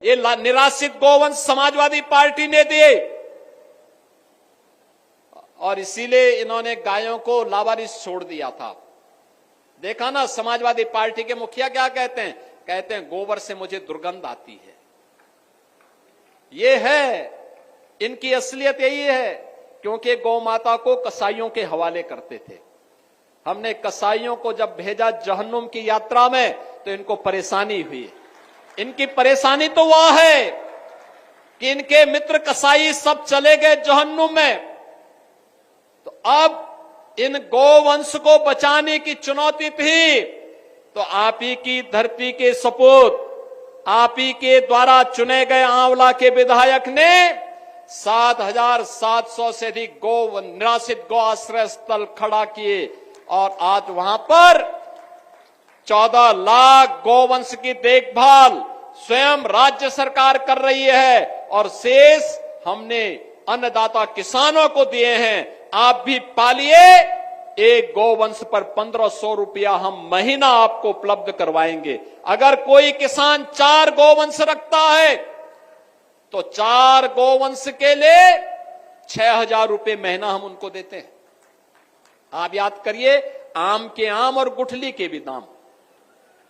ये निराश्रित गोवंश समाजवादी पार्टी ने दिए और इसीलिए इन्होंने गायों को लावारिस छोड़ दिया था। देखा ना समाजवादी पार्टी के मुखिया क्या कहते हैं? कहते हैं गोबर से मुझे दुर्गंध आती है। ये है इनकी असलियत, यही है, क्योंकि गौ माता को कसाईयों के हवाले करते थे। हमने कसाईयों को जब भेजा जहन्नुम की यात्रा में तो इनको परेशानी हुई। इनकी परेशानी तो वह है कि इनके मित्र कसाई सब चले गए जहन्नुम में, तो अब इन गोवंश को बचाने की चुनौती थी। तो आप ही की धरती के सपूत, आप ही के द्वारा चुने गए आंवला के विधायक ने 7,700 से अधिक निराश्रित गौ आश्रय स्थल खड़ा किए और आज वहां पर 14 लाख गोवंश की देखभाल स्वयं राज्य सरकार कर रही है और शेष हमने अन्नदाता किसानों को दिए हैं। आप भी पालिए, एक गोवंश पर 1,500 रुपया हम महीना आपको उपलब्ध करवाएंगे। अगर कोई किसान 4 गोवंश रखता है तो 4 गोवंश के लिए 6,000 रुपये महीना हम उनको देते हैं। आप याद करिए, आम के आम और गुठली के भी दाम,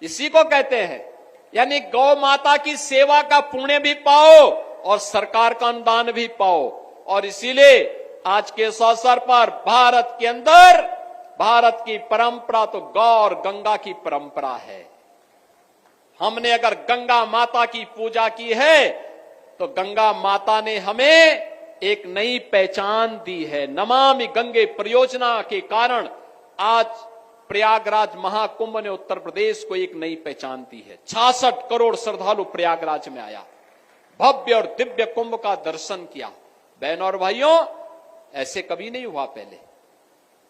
इसी को कहते हैं। यानी गौ माता की सेवा का पुण्य भी पाओ और सरकार का अनुदान भी पाओ। और इसीलिए आज के इस अवसर पर भारत के अंदर, भारत की परंपरा तो गौ और गंगा की परंपरा है। हमने अगर गंगा माता की पूजा की है तो गंगा माता ने हमें एक नई पहचान दी है। नमामि गंगे परियोजना के कारण आज प्रयागराज महाकुंभ ने उत्तर प्रदेश को एक नई पहचान दी है। 66 करोड़ श्रद्धालु प्रयागराज में आया, भव्य और दिव्य कुंभ का दर्शन किया। बहनों और भाइयों, ऐसे कभी नहीं हुआ पहले।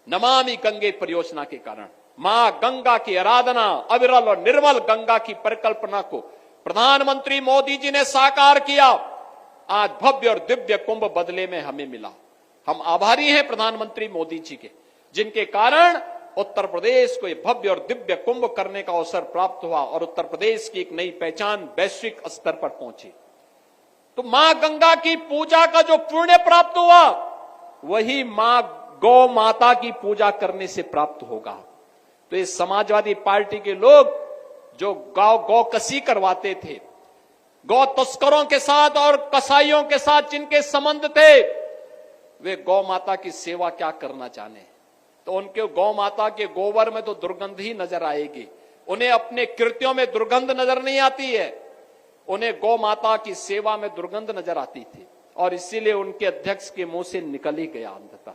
नमामि गंगे परियोजना के कारण मां गंगा की आराधना, अविरल और निर्मल गंगा की परिकल्पना को प्रधानमंत्री मोदी जी ने साकार किया। आज भव्य और दिव्य कुंभ बदले में हमें मिला। हम आभारी हैं प्रधानमंत्री मोदी जी के, जिनके कारण उत्तर प्रदेश को यह भव्य और दिव्य कुंभ करने का अवसर प्राप्त हुआ और उत्तर प्रदेश की एक नई पहचान वैश्विक स्तर पर पहुंची। तो मां गंगा की पूजा का जो पुण्य प्राप्त हुआ, वही मां गौ माता की पूजा करने से प्राप्त होगा। तो इस समाजवादी पार्टी के लोग जो गौ कसी करवाते थे, गौ तस्करों के साथ और कसाईयों के साथ जिनके संबंध थे, वे गौ माता की सेवा क्या करना जाने। तो उनके गौ माता के गोबर में तो दुर्गंध ही नजर आएगी। उन्हें अपने कृत्यों में दुर्गंध नजर नहीं आती है, उन्हें गौ माता की सेवा में दुर्गंध नजर आती थी और इसीलिए उनके अध्यक्ष के मुंह से निकल ही गया अंततः।